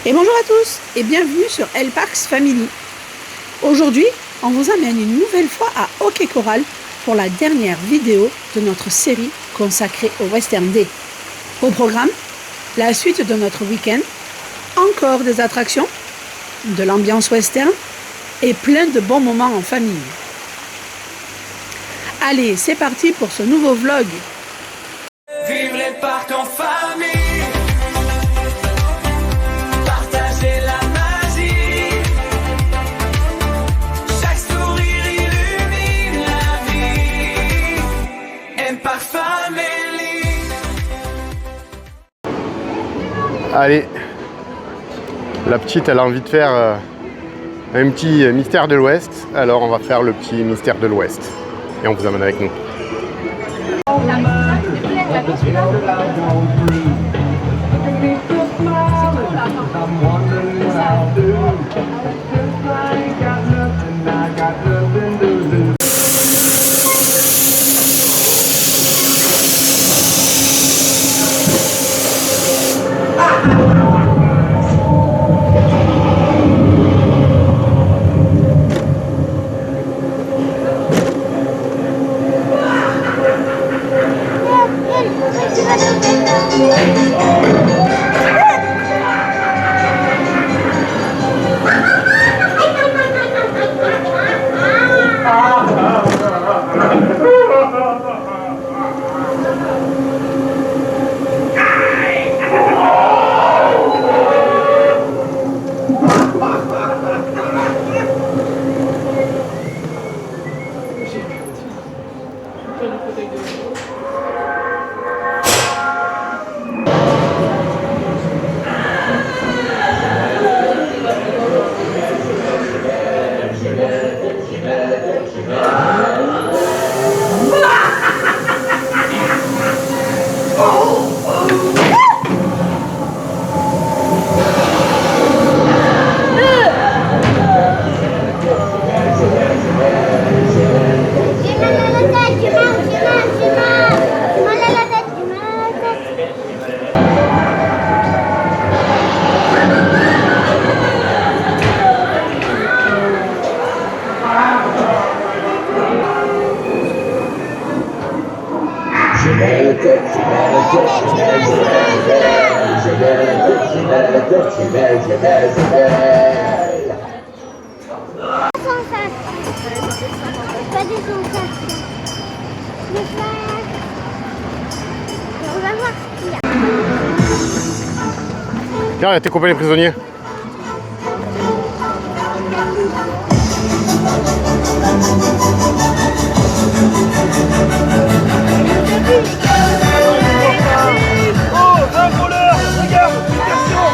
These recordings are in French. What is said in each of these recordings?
Et bonjour à tous et bienvenue sur El Parks Family. Aujourd'hui, on vous amène une nouvelle fois à Hockey Corral pour la dernière vidéo de notre série consacrée au Western Day. Au programme, la suite de notre week-end, encore des attractions, de l'ambiance western et plein de bons moments en famille. Allez, c'est parti pour ce nouveau vlog. Vive les parcs en famille. Partager la magie. Chaque sourire illumine la vie. M-Park Family. Allez, la petite elle a envie de faire un petit mystère de l'Ouest, alors on va faire le petit mystère de l'Ouest et on vous amène avec nous. Pas des sensations. Le flash. On va voir ce qu'il y a. Tiens, il y a tes copains les prisonniers. Oh, un voleur, regarde, application.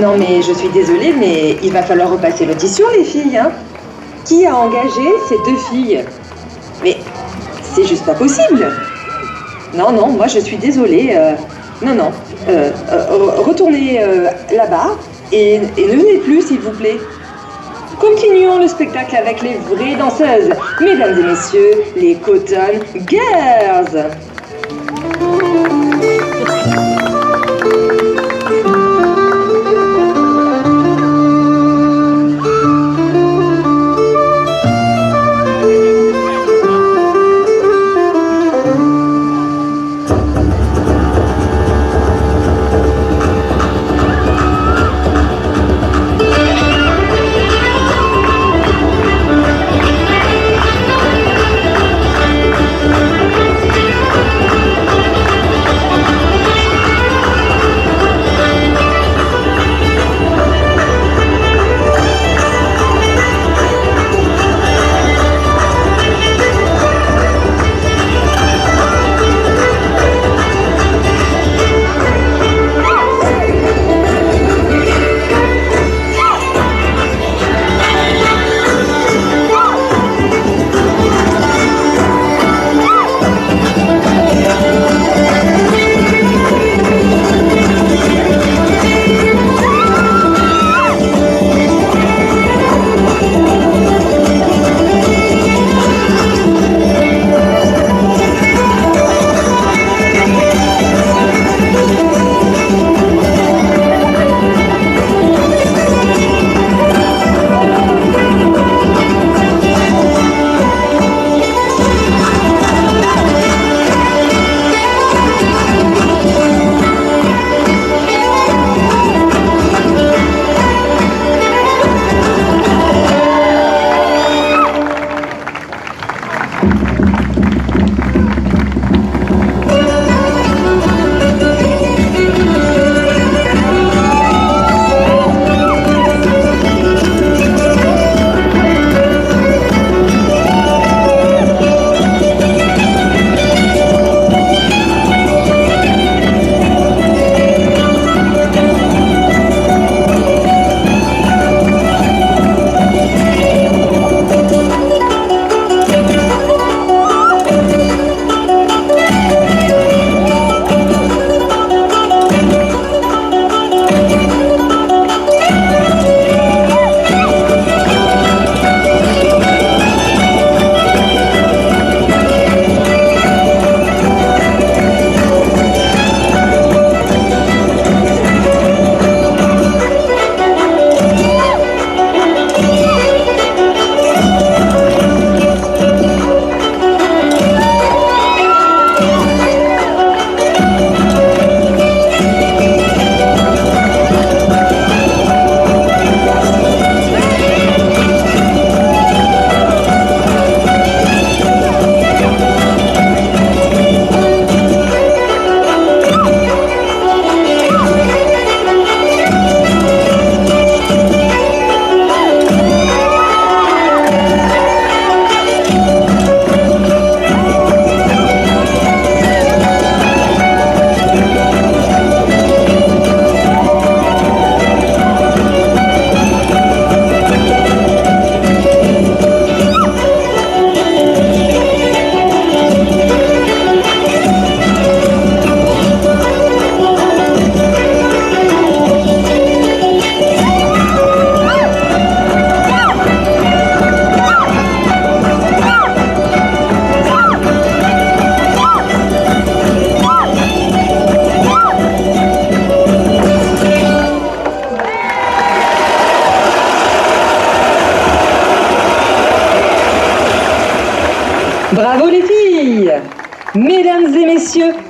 Non mais je suis désolée, mais il va falloir repasser l'audition les filles, hein. Qui a engagé ces deux filles? Mais c'est juste pas possible. Non, non, moi je suis désolée. Non, retournez là-bas et ne venez plus s'il vous plaît. Continuons le spectacle avec les vraies danseuses. Mesdames et messieurs, les Cotton Girls.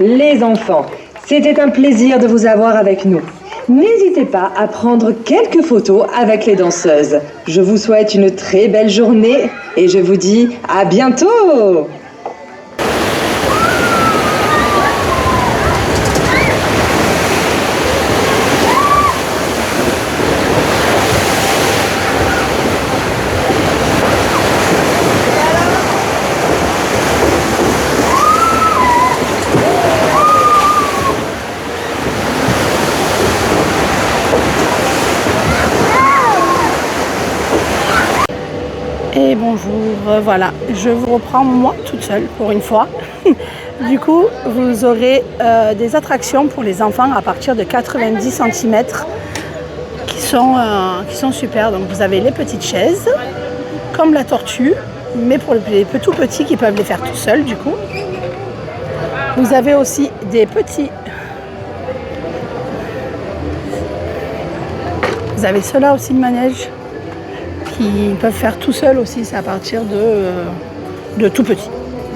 Les enfants, c'était un plaisir de vous avoir avec nous. N'hésitez pas à prendre quelques photos avec les danseuses. Je vous souhaite une très belle journée et je vous dis à bientôt! Et bonjour, voilà, je vous reprends moi toute seule pour une fois. Du coup, vous aurez des attractions pour les enfants à partir de 90 cm qui sont super. Donc vous avez les petites chaises, comme la tortue, mais pour les tout petits qui peuvent les faire tout seuls du coup. Vous avez aussi des petits... Vous avez ceux-là aussi, le manège, qui peuvent faire tout seuls aussi, c'est à partir de tout petits.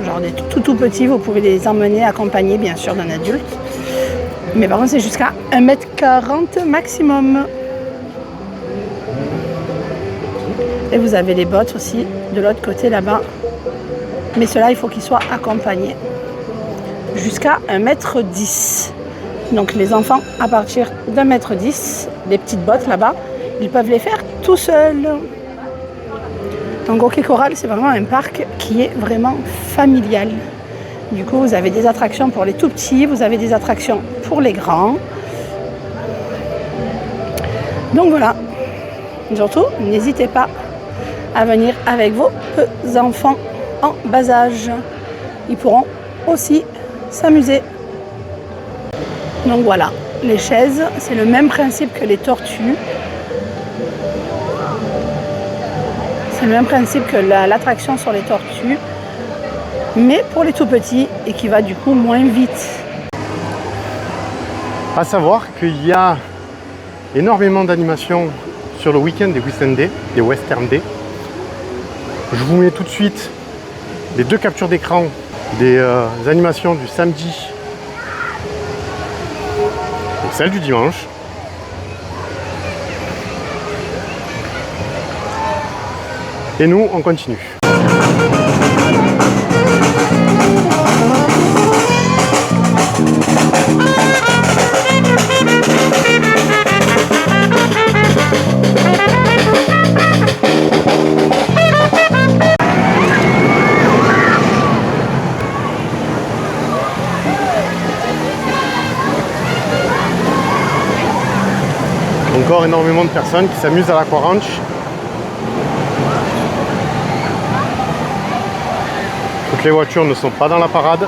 Genre des tout petits, vous pouvez les emmener accompagnés bien sûr d'un adulte. Mais par contre c'est jusqu'à 1,40 m maximum. Et vous avez les bottes aussi de l'autre côté là-bas. Mais ceux-là il faut qu'ils soient accompagnés. Jusqu'à 1,10 m. Donc les enfants à partir d'1,10 m, les petites bottes là-bas, ils peuvent les faire tout seuls. Donc OK Coral, c'est vraiment un parc qui est vraiment familial. Du coup, vous avez des attractions pour les tout petits, vous avez des attractions pour les grands. Donc voilà. Surtout, n'hésitez pas à venir avec vos enfants en bas âge. Ils pourront aussi s'amuser. Donc voilà, les chaises, c'est le même principe que les tortues. C'est le même principe que l'attraction sur les tortues, mais pour les tout petits et qui va du coup moins vite. À savoir qu'il y a énormément d'animations sur le week-end des Western Day. Je vous mets tout de suite les 2 captures d'écran des animations du samedi et celle du dimanche. Et nous, on continue. Encore énormément de personnes qui s'amusent à l'Aqua-Ranch. Toutes les voitures ne sont pas dans la parade.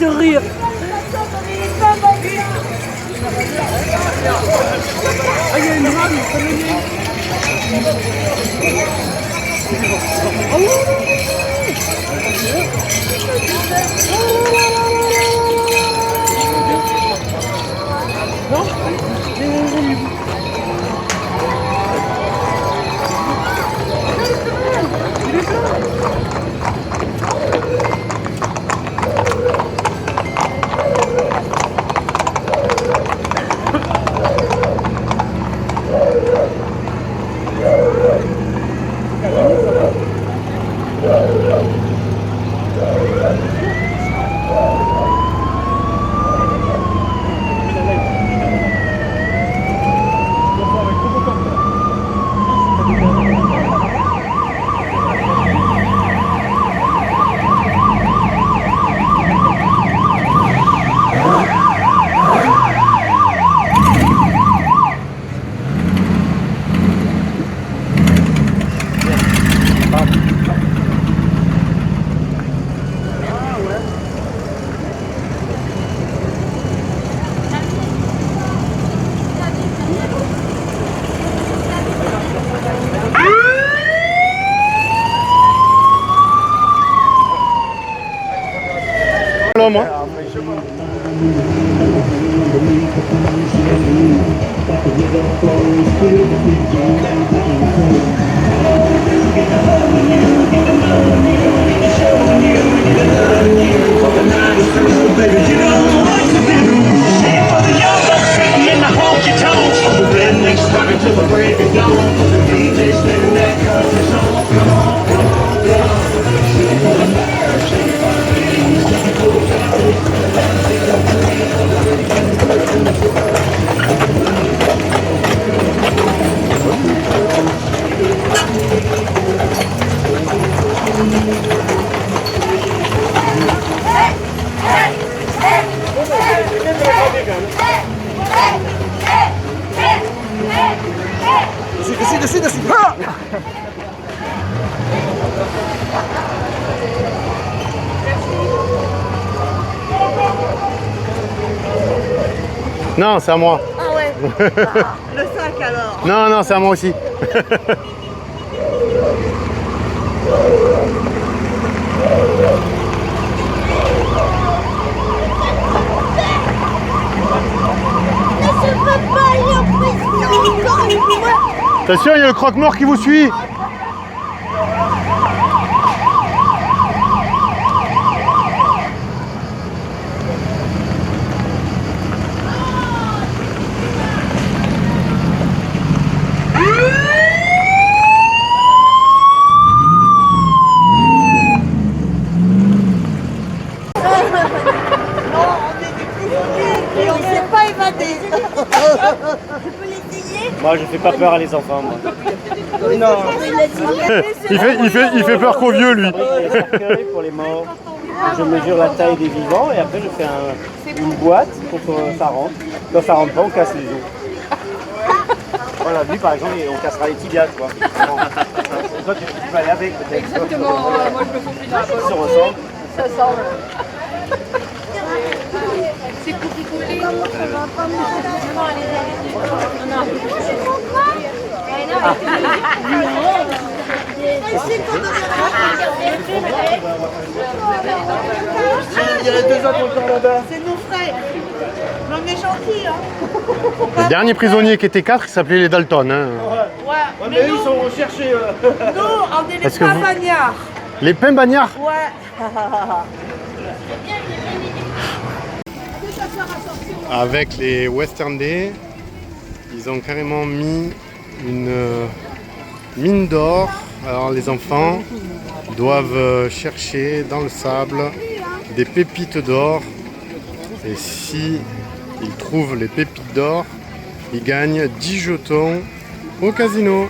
sourire. Dessus. Ah! Non, c'est à moi. Ah ouais. Ah, le sac alors. Non, non, c'est à moi aussi. Mais je peux pas aller en prison encore une fois. Attention, il y a le croque-mort qui vous suit. Et on ne s'est pas évadé. Je peux l'essayer? Moi, je fais pas peur à les enfants, moi. Non. Il fait peur qu'aux vieux, lui. Les cercueils pour les morts. Je mesure la taille des vivants et après je fais une boîte pour que ça rentre. Quand ça rentre pas, on casse les os. Voilà, lui par exemple, on cassera les tibias, tu vois. Bon. Toi, tu peux aller avec peut-être. Exactement, moi je me fous plus dans la poche. Ça se ressemble. Ça semble. C'est coupé. Il y a les deux autres encore là-bas. C'est nos frères. Non mais gentil, hein. Le dernier prisonnier qui était 4, il s'appelait les Dalton. Hein. Ouais, Ouais, mais mais eux, nous, ils sont recherchés. nous, on est les Parce que vous- pampagnards. Les Pimbagnards. Ouais. Avec les Western Day, ils ont carrément mis une mine d'or. Alors les enfants doivent chercher dans le sable des pépites d'or. Et si ils trouvent les pépites d'or, ils gagnent 10 jetons au casino.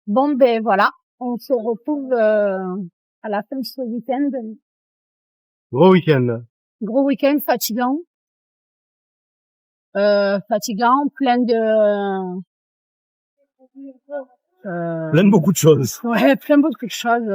Bon, ben voilà, on se retrouve à la fin de ce week-end. Gros week-end. Gros week-end fatigant. Fatigant, plein de... Plein de beaucoup de choses. Ouais, plein de beaucoup de choses.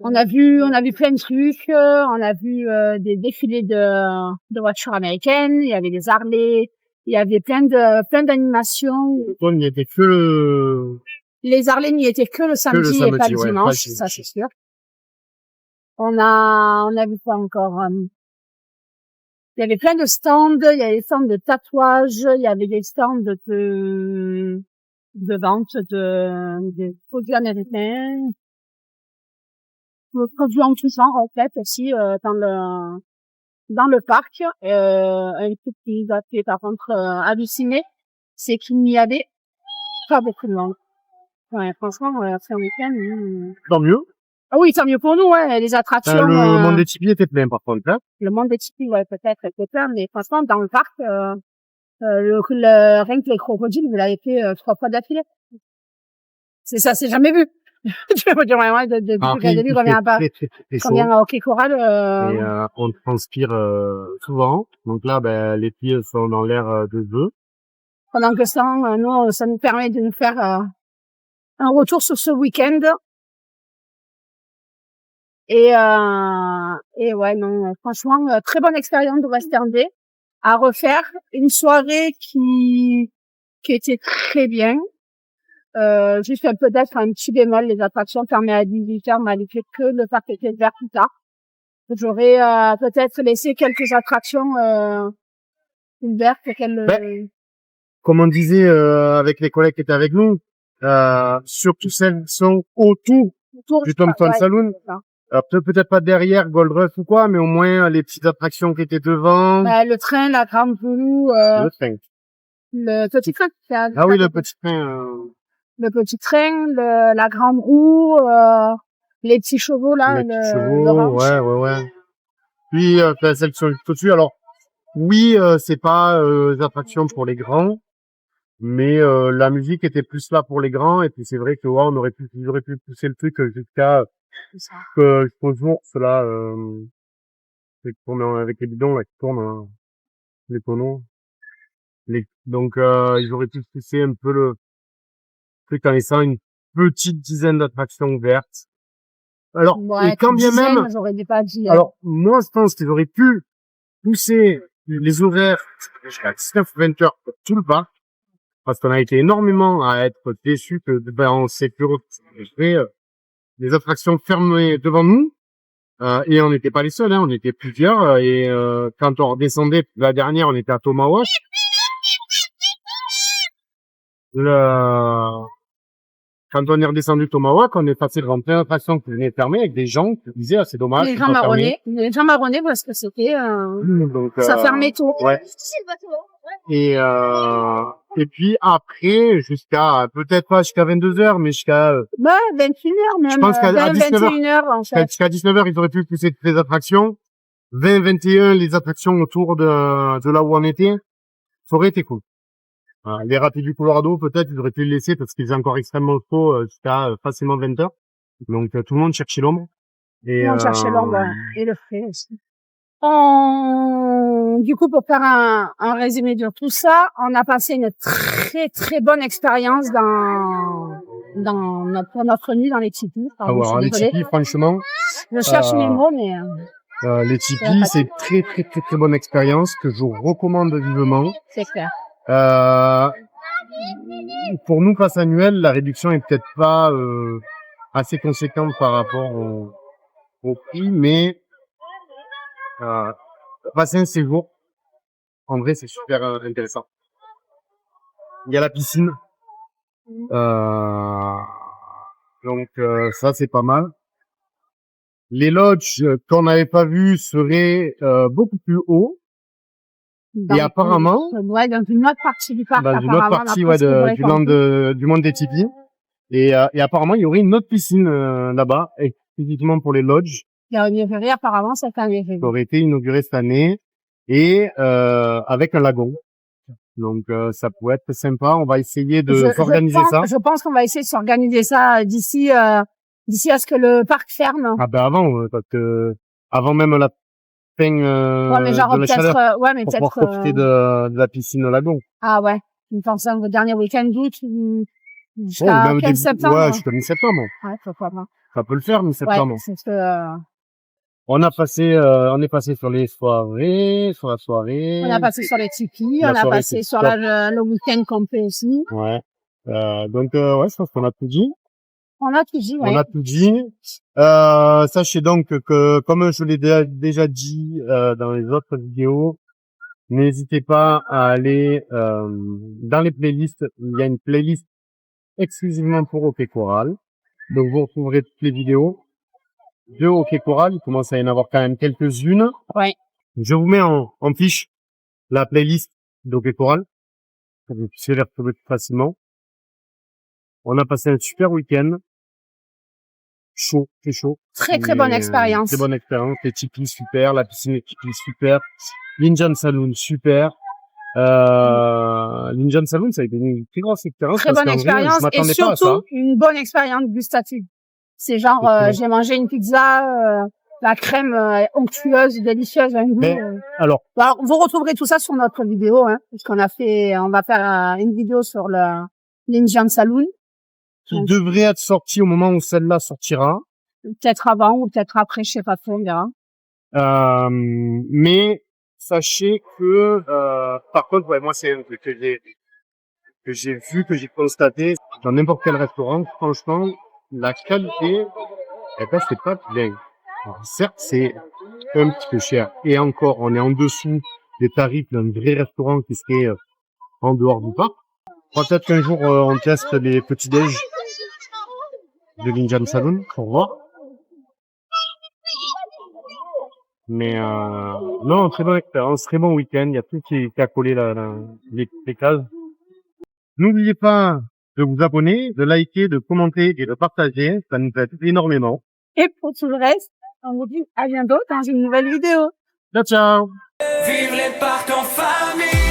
On a vu plein de trucs. On a vu des défilés de voitures américaines. Il y avait des Harley. Il y avait plein d'animations. On n'y était que Les Harley n'y étaient que le samedi et pas le ouais, dimanche, pas le ça c'est sûr. On a vu quoi encore? Il y avait plein de stands. Il y avait des stands de tatouages. Il y avait des stands de vente de produits américains. De produits en tout genre, en fait, aussi, dans le parc. Un truc qui nous a fait, par contre, halluciner, c'est qu'il n'y avait pas beaucoup de monde. Ouais, franchement, c'est un week-end. Tant mieux. Ah oui, tant mieux pour nous, ouais. Les attractions. Le monde des tipis était plein, par contre, là. Le monde des tipis, ouais, peut-être, était plein, mais franchement, dans le parc, rien que les crocodiles, vous l'avez fait 3 fois d'affilée. C'est ça, c'est jamais vu. Tu veux dire, ouais, depuis qu'elle qu'on vient pas, qu'on vient à Hockey Coral, Et, on transpire, souvent. Donc là, ben, les filles sont dans l'air de jeu. Pendant que ça, nous, ça nous permet de nous faire, un retour sur ce week-end. Et ouais, non, franchement, très bonne expérience de Western Day à refaire. Une soirée qui était très bien. Juste peut-être un petit bémol, les attractions fermées à 18h, malgré que le parc était ouvert plus tard. J'aurais peut-être laissé quelques attractions ouvertes. Comme on disait avec les collègues qui étaient avec nous, surtout celles qui sont autour du Thompson Saloon. Peut-être pas derrière Gold Rush ou quoi, mais au moins les petites attractions qui étaient devant. Bah, le train, la grande roue, Le train. le petit train. Ah oui, le petit train. Le petit train, la grande roue, les petits chevaux là, Les petits chevaux, l'orange. ouais. Puis celles qui sont tout dessus. Alors oui, c'est pas des attractions pour les grands, mais la musique était plus là pour les grands. Et puis c'est vrai que ouais, ils auraient pu pousser le truc jusqu'à que jusqu'aux ours là, qui tournent avec les bidons là, qui tournent les tonneaux. Donc ils auraient pu pousser un peu le truc en laissant une petite dizaine d'attractions ouvertes. Alors, Ouais, et quand bien même, j'aurais pas dit. alors, moi, je pense qu'ils auraient pu pousser les horaires jusqu'à 19 ou 20 heures pour tout le parc, parce qu'on a été énormément à être déçus que, ben, on s'est pu retrouver des attractions fermées devant nous, et on n'était pas les seuls, hein, on était plusieurs, et quand on redescendait, la dernière, on était à Tomahawk. Quand on est redescendu Tomahawk, on est passé devant plein d'attractions qui venaient fermer avec des gens qui disaient, ah, c'est dommage. Les gens marronnaient parce que c'était, Donc, ça fermait tôt. Ouais. Et puis après, peut-être pas jusqu'à 22h, mais jusqu'à, 21h même. je pense qu'à 21h, en fait. jusqu'à 19h, ils auraient pu pousser toutes les attractions. 20, 21, les attractions autour de là où on était. Ça aurait été cool. Les rapides du Colorado, peut-être, ils auraient pu le laisser parce qu'il faisait encore extrêmement chaud jusqu'à facilement 20h. Donc, tout le monde cherchait l'ombre. Et, On cherchait l'ombre et le frais aussi. Du coup, pour faire un résumé de tout ça, on a passé une très très bonne expérience pour notre nuit dans les tipis. Alors, les tipis, franchement. Je cherche mes mots, mais. Les tipis, c'est très très très très bonne expérience que je recommande vivement. C'est clair. Pour nous, passe annuel, la réduction est peut-être pas assez conséquente par rapport au prix, mais passer un séjour, en vrai, c'est super intéressant. Il y a la piscine, donc ça c'est pas mal. Les lodges qu'on n'avait pas vus seraient beaucoup plus hauts. Et apparemment, dans une autre partie du parc, dans une autre partie du monde des tipis. Et apparemment, il y aurait une autre piscine là-bas, exclusivement pour les lodges. Qui a inauguré apparemment cette année. Qui aurait été inaugurée cette année et avec un lagon. Donc ça pourrait être sympa. On va essayer de s'organiser ça. Je pense qu'on va essayer de s'organiser ça d'ici à ce que le parc ferme. Ah ben avant, parce que avant même la fin Ouais, mais genre de la chaleur, ouais, mais pour peut-être pouvoir profiter de la piscine au lagon. Ah ouais, je pense au dernier week-end d'août Oh, jusqu'à même 15 septembre. Ouais, jusqu'à mi-septembre. Ouais, pourquoi pas. Ça peut le faire, mi-septembre. Ouais, c'est ce On est passé sur les soirées, sur la soirée. on a passé sur les tipis, La on a soirée, passé c'est sur top. le week-end complet aussi. Ouais. Donc ouais, je pense qu'on a tout dit. On a tout dit, ouais. On a tout dit. Sachez donc que, comme je l'ai déjà dit dans les autres vidéos, n'hésitez pas à aller dans les playlists. Il y a une playlist exclusivement pour Hockey Choral. Donc vous retrouverez toutes les vidéos de Hockey Choral. Il commence à y en avoir quand même quelques-unes. Ouais. Je vous mets en fiche la playlist d'Hockey Choral pour que vous puissiez les retrouver plus facilement. On a passé un super week-end. Chaud, très chaud. Très bonne expérience. Très bonne expérience. Les tipis super, la piscine des tipis super, l'Indian Saloon super. L'Indian Saloon, ça a été une très grosse expérience. Très bonne je expérience et m'attendais pas à ça. surtout une bonne expérience gustative. C'est genre, j'ai mangé une pizza, la crème onctueuse, délicieuse, un goût. Alors, vous retrouverez tout ça sur notre vidéo, hein, puisqu'on on va faire une vidéo sur l'Indian Saloon. qui devrait être sorti au moment où celle-là sortira. Peut-être avant ou peut-être après, je sais pas trop, on verra. Mais sachez que, par contre, ouais, moi c'est un truc que j'ai vu, que j'ai constaté dans n'importe quel restaurant. Franchement, la qualité, eh ben c'est pas bien. Alors, certes, c'est un petit peu cher. Et encore, on est en dessous des tarifs d'un vrai restaurant qui serait en dehors du parc. Peut-être qu'un jour on teste les petits déj de l'Indian Saloon pour voir. Mais non, très bonne expérience, très bon week-end. Il y a tout qui a collé les cases. N'oubliez pas de vous abonner, de liker, de commenter et de partager. Ça nous aide énormément. Et pour tout le reste, on vous dit à bientôt dans une nouvelle vidéo. Ciao, ciao! Vive les parcs en famille.